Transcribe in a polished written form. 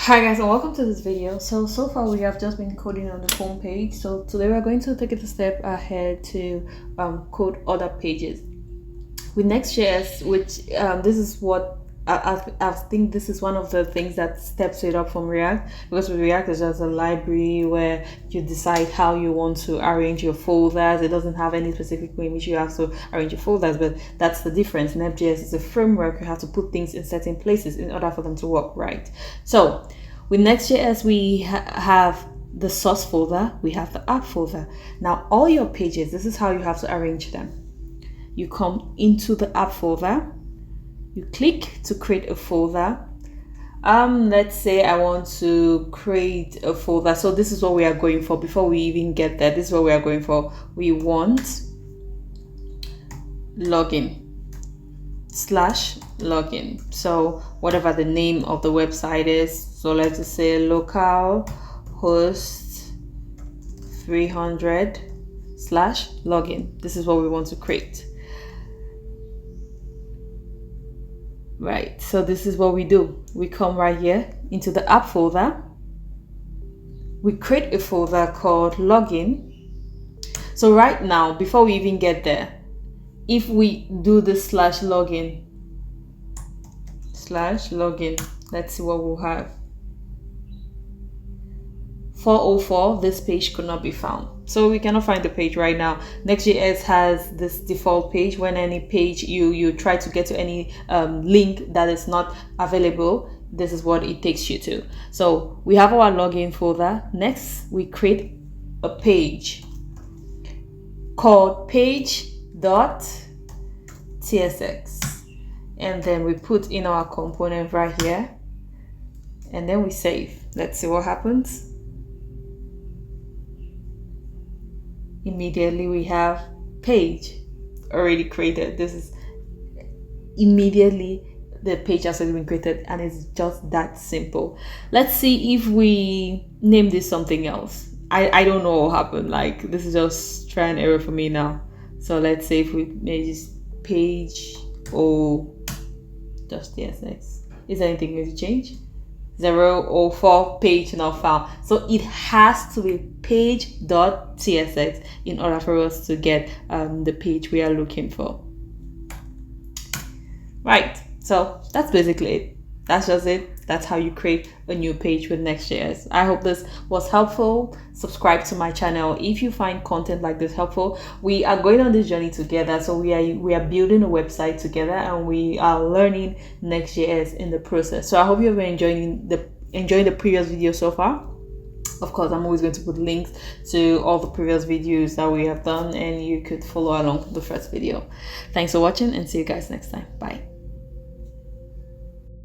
Hi guys, and welcome to this video. So far we have just been coding on the home page. So today we're going to take it a step ahead to code other pages with Next.JS, which this is what I think this is one of the things that steps it up from React, because with React is just a library where you decide how you want to arrange your folders. It doesn't have any specific way in which you have to arrange your folders, but that's the difference. Next.js is a framework. You have to put things in certain places in order for them to work right. So with Next.js, we have the source folder, we have the app folder. Now all your pages, this is how you have to arrange them. You come into the app folder, you click to create a folder. Let's say I want to create a folder. So this is what we are going for. Before we even get there, this is what we are going for. We want login/login. So whatever the name of the website is. So let's just say localhost 300/login. This is what we want to create. Right, so this is what we do. We come right here into the app folder. We create a folder called login. So right now, before we even get there, if we do this /login, let's see what we'll have. 404, this page could not be found. So we cannot find the page right now. Next.js has this default page. When any page you try to get to any link that is not available, this is what it takes you to. So we have our login folder. Next, we create a page called page.tsx. And then we put in our component right here. And then we save. Let's see what happens. Immediately we have page already created. This is immediately the page has already been created, and it's just that simple. Let's see if we name this something else. I don't know what happened. Like, this is just try and error for me now. So let's say if we made this page or just tsx. Is there anything going to change? 004 page not found. So it has to be page.tsx in order for us to get the page we are looking for. Right, so that's basically it. That's just it. That's how you create a new page with Next.js. I hope this was helpful. Subscribe to my channel if you find content like this helpful. We are going on this journey together. So we are building a website together, and we are learning Next.js in the process. So I hope you've been enjoying the previous video so far. Of course, I'm always going to put links to all the previous videos that we have done, and you could follow along the first video. Thanks for watching, and see you guys next time. Bye.